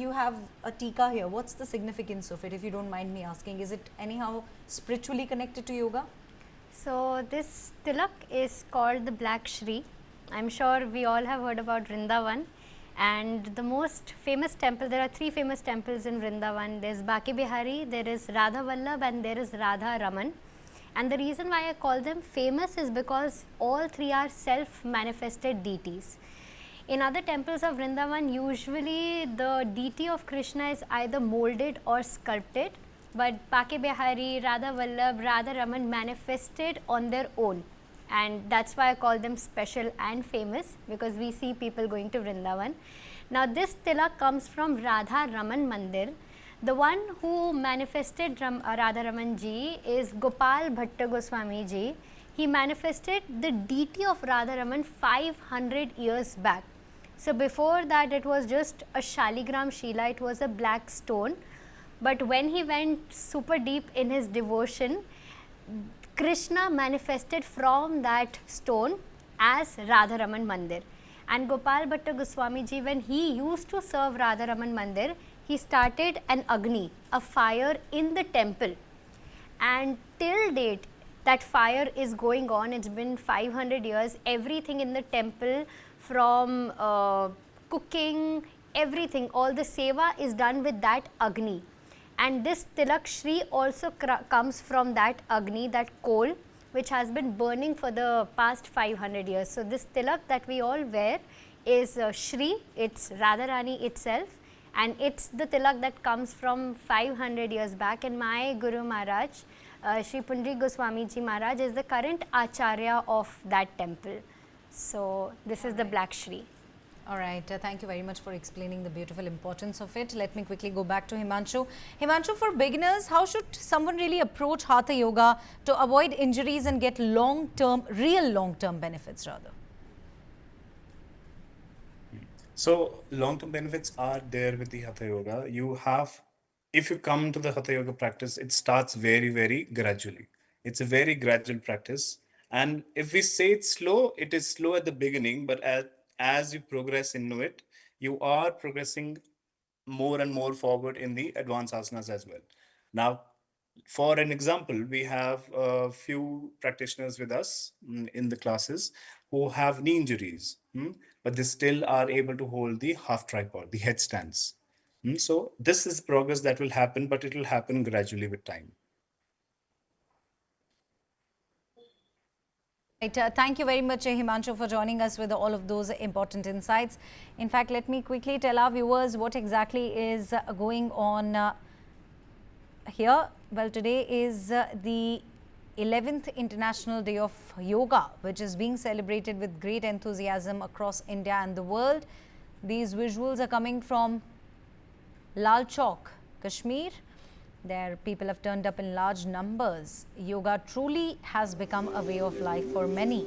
you have a tika here. What's the significance of it, if you don't mind me asking? Is it anyhow spiritually connected to yoga? So this tilak is called the Black Shri. I'm sure we all have heard about Vrindavan, and the most famous temple, there are 3 famous temples in Vrindavan. There's Baki Bihari, there is Radha Vallabh, and there is Radha Raman. And the reason why I call them famous is because all 3 are self-manifested deities. In other temples of Vrindavan, usually the deity of Krishna is either molded or sculpted, but Baki Bihari, Radha Vallabh, Radha Raman manifested on their own, and that's why I call them special and famous, because we see people going to Vrindavan. Now this tilak comes from Radha Raman Mandir. The one who manifested Radha Raman ji is Gopal Bhatta Goswami ji. He manifested the deity of Radha Raman 500 years back. So before that it was just a Shaligram Shila, it was a black stone. But when he went super deep in his devotion, Krishna manifested from that stone as Radha Raman Mandir. And Gopal Bhatta Goswami ji, when he used to serve Radha Raman Mandir, he started an Agni, a fire in the temple. And till date, that fire is going on. It's been 500 years. Everything in the temple, from cooking, everything, all the seva is done with that Agni. And this Tilak Shri also comes from that Agni, that coal, which has been burning for the past 500 years. So this Tilak that we all wear is Shri, it's Radharani itself, and it's the Tilak that comes from 500 years back. And my Guru Maharaj, Shri Pundarik Goswami Ji Maharaj, is the current Acharya of that temple. So this is the Black Shri. All right, thank you very much for explaining the beautiful importance of it. Let me quickly go back to Himanshu. Himanshu, for beginners, how should someone really approach Hatha Yoga to avoid injuries and get long-term, real long-term benefits rather? So long-term benefits are there with the Hatha Yoga. If you come to the Hatha Yoga practice, it starts very, very gradually. It's a very gradual practice. And if we say it's slow, it is slow at the beginning, but as you progress into it, you are progressing more and more forward in the advanced asanas as well. Now, for an example, we have a few practitioners with us in the classes who have knee injuries, but they still are able to hold the half tripod, the headstands. So this is progress that will happen, but it will happen gradually with time. Right, thank you very much, Himanshu, for joining us with all of those important insights. In fact, let me quickly tell our viewers what exactly is going on here. Well, today is the 11th International Day of Yoga, which is being celebrated with great enthusiasm across India and the world. These visuals are coming from Lal Chowk, Kashmir. There, people have turned up in large numbers. Yoga truly has become a way of life for many.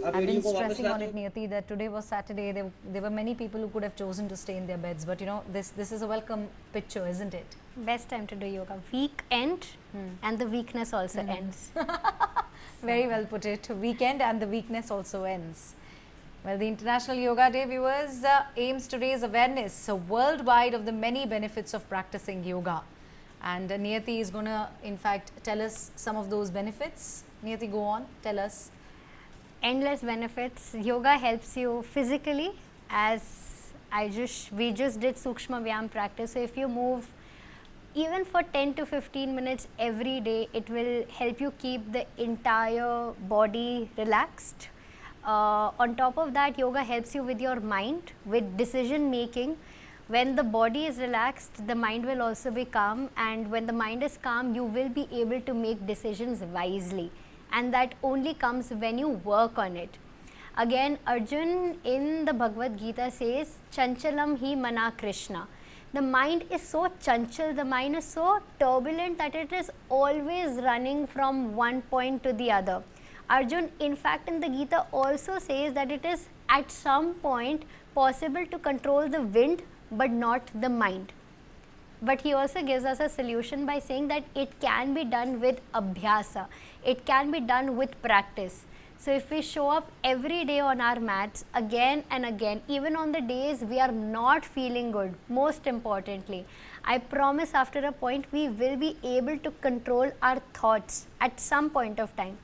I've been stressing on it, Niyati, that today was Saturday. There were many people who could have chosen to stay in their beds. But, you know, this is a welcome picture, isn't it? Best time to do yoga. Week end and the weakness also ends. Very well put it. Weekend and the weakness also ends. Well, the International Yoga Day, viewers, aims to raise awareness worldwide of the many benefits of practicing yoga. And Niyati is going to, in fact, tell us some of those benefits. Niyati, go on, tell us. Endless benefits. Yoga helps you physically, as we just did Sukshma Vyam practice. So if you move even for 10 to 15 minutes every day, it will help you keep the entire body relaxed. On top of that, yoga helps you with your mind, with decision making. When the body is relaxed, the mind will also be calm, and when the mind is calm, you will be able to make decisions wisely, and that only comes when you work on it. Again, Arjun in the Bhagavad Gita says, Chanchalam hi mana Krishna. The mind is so chanchal, the mind is so turbulent that it is always running from one point to the other. Arjun, in fact, in the Gita also says that it is at some point possible to control the wind, but not the mind. But he also gives us a solution by saying that it can be done with abhyasa. It can be done with practice. So if we show up every day on our mats again and again, even on the days we are not feeling good, most importantly, I promise after a point we will be able to control our thoughts at some point of time.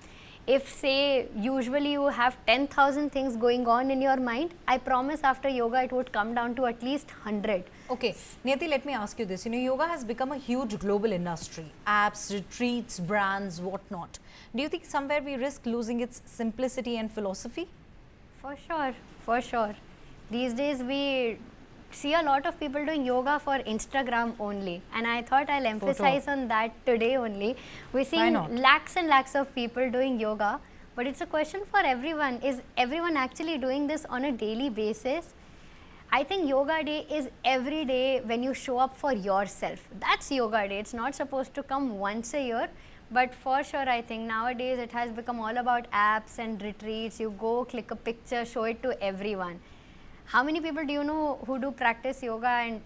If say usually you have 10,000 things going on in your mind, I promise after yoga it would come down to at least 100. Okay, Niyati, let me ask you this. You know, yoga has become a huge global industry. Apps, retreats, brands, whatnot. Do you think somewhere we risk losing its simplicity and philosophy? For sure, for sure. These days we see a lot of people doing yoga for Instagram only, and I thought I'll emphasize on that today only. We're seeing not? lakhs and lakhs of people doing yoga, but it's a question for everyone. Is everyone actually doing this on a daily basis? I think yoga day is every day when you show up for yourself. That's yoga day. It's not supposed to come once a year, but for sure I think nowadays it has become all about apps and retreats. You go click a picture, show it to everyone. How many people do you know who do practice yoga and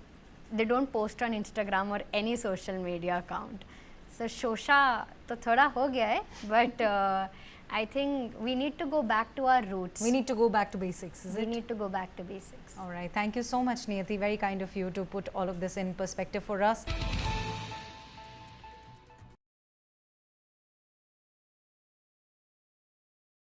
they don't post on Instagram or any social media account? So shosha to thoda ho gaya hai, but I think we need to go back to our roots. We need to go back to basics, is We it? need to go back to basics. All right. Thank you so much, Niyati. Very kind of you to put all of this in perspective for us.